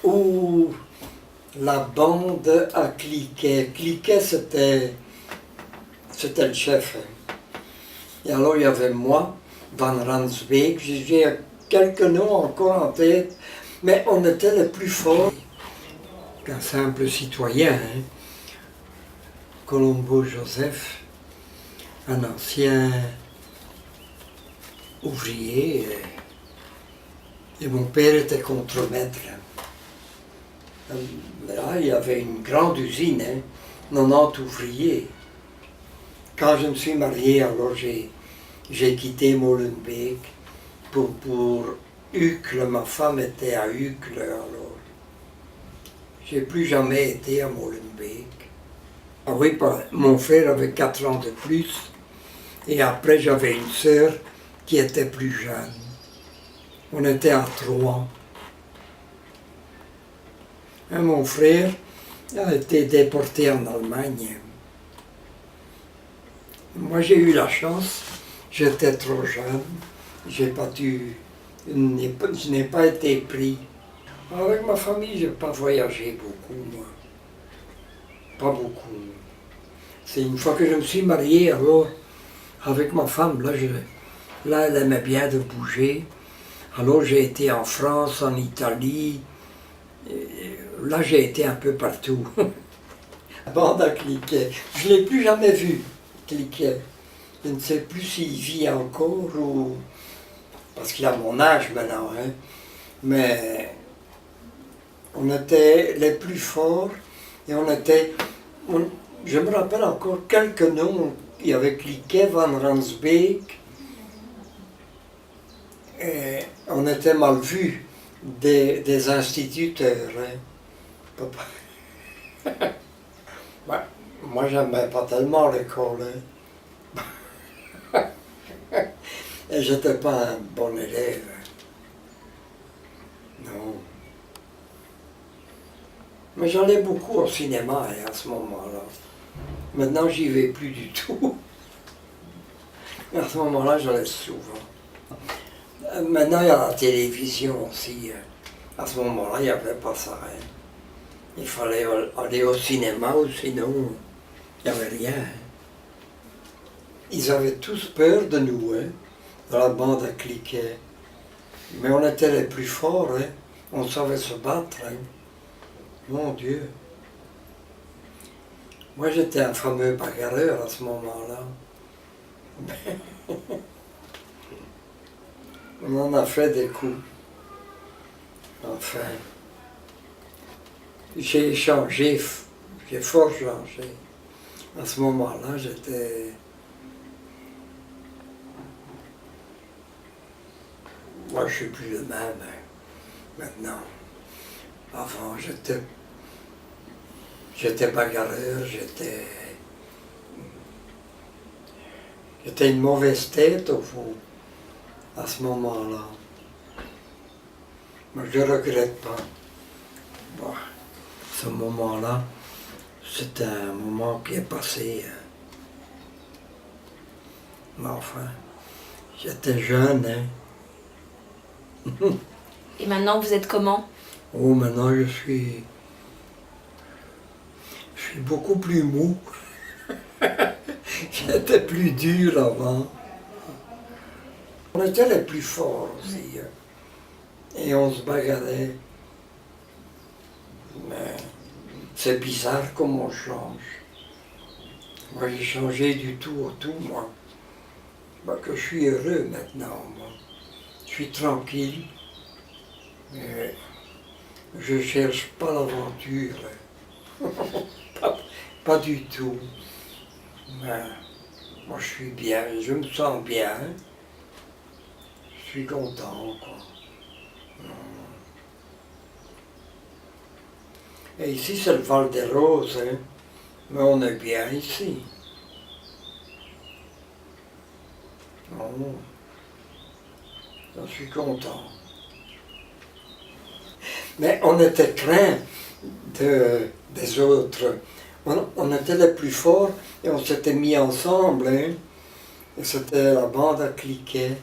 où la bande à Cliquet. Cliquet, c'était le chef. Et alors, il y avait moi, Van Ransbeek, j'ai quelques noms encore en tête, mais on était les plus forts qu'un simple citoyen. Hein. Colombo Joseph, un ancien ouvrier, et mon père était contremaître. Là, il y avait une grande usine, hein, 90 ouvriers. Quand je me suis marié, alors j'ai quitté Molenbeek pour Uccle. Ma femme était à Uccle, alors j'ai plus jamais été à Molenbeek. Ah oui, mon frère avait 4 ans de plus, et après j'avais une sœur qui était plus jeune. On était à 3. Mon frère a été déporté en Allemagne. Moi j'ai eu la chance, j'étais trop jeune, je n'ai pas été pris. Avec ma famille, je n'ai pas voyagé beaucoup, moi. Pas beaucoup. C'est une fois que je me suis marié, alors, avec ma femme, là elle aimait bien de bouger. Alors j'ai été en France, en Italie, là j'ai été un peu partout. La bande à Cliquet, je ne l'ai plus jamais vu, Cliquet. Je ne sais plus s'il vit encore ou... Parce qu'il a mon âge maintenant, hein. Mais on était les plus forts et je me rappelle encore quelques noms. Il y avait Cliquet, Van Ransbeek. Et on était mal vus des instituteurs. Hein. Ben, moi, j'aimais pas tellement l'école. Hein. Et j'étais pas un bon élève. Non. Mais j'allais beaucoup au cinéma hein, à ce moment-là. Maintenant, j'y vais plus du tout. À ce moment-là, j'allais souvent. Maintenant, il y a la télévision aussi. À ce moment-là, il n'y avait pas ça. Hein. Il fallait aller au cinéma ou sinon, il n'y avait rien. Ils avaient tous peur de nous, hein, dans la bande à Cliquet. Mais on était les plus forts, hein. On savait se battre. Hein. Mon Dieu. Moi, j'étais un fameux bagarreur à ce moment-là. On en a fait des coups. Enfin, j'ai changé, j'ai fort changé. À ce moment-là, moi, je ne suis plus le même hein, maintenant. Avant, j'étais bagarreur, j'étais une mauvaise tête au fond, à ce moment-là. Mais je ne regrette pas. Bon, ce moment-là, c'est un moment qui est passé. Hein. Mais enfin, j'étais jeune. Hein. Et maintenant, vous êtes comment? Oh, maintenant, je suis beaucoup plus mou. J'étais plus dur avant. On était les plus forts aussi. Hein. Et on se bagarrait. Mais c'est bizarre comme on change. Moi, j'ai changé du tout au tout, moi. Ben, que je suis heureux maintenant, moi. Je suis tranquille. Mais je ne cherche pas l'aventure. pas du tout. Mais moi, je suis bien, je me sens bien. Je suis content, quoi. Et ici, c'est le Val des Roses, hein. Mais on est bien ici. Oh, je suis content. Mais on était craints des autres. On était les plus forts et on s'était mis ensemble. Hein. Et c'était la bande à Cliquet.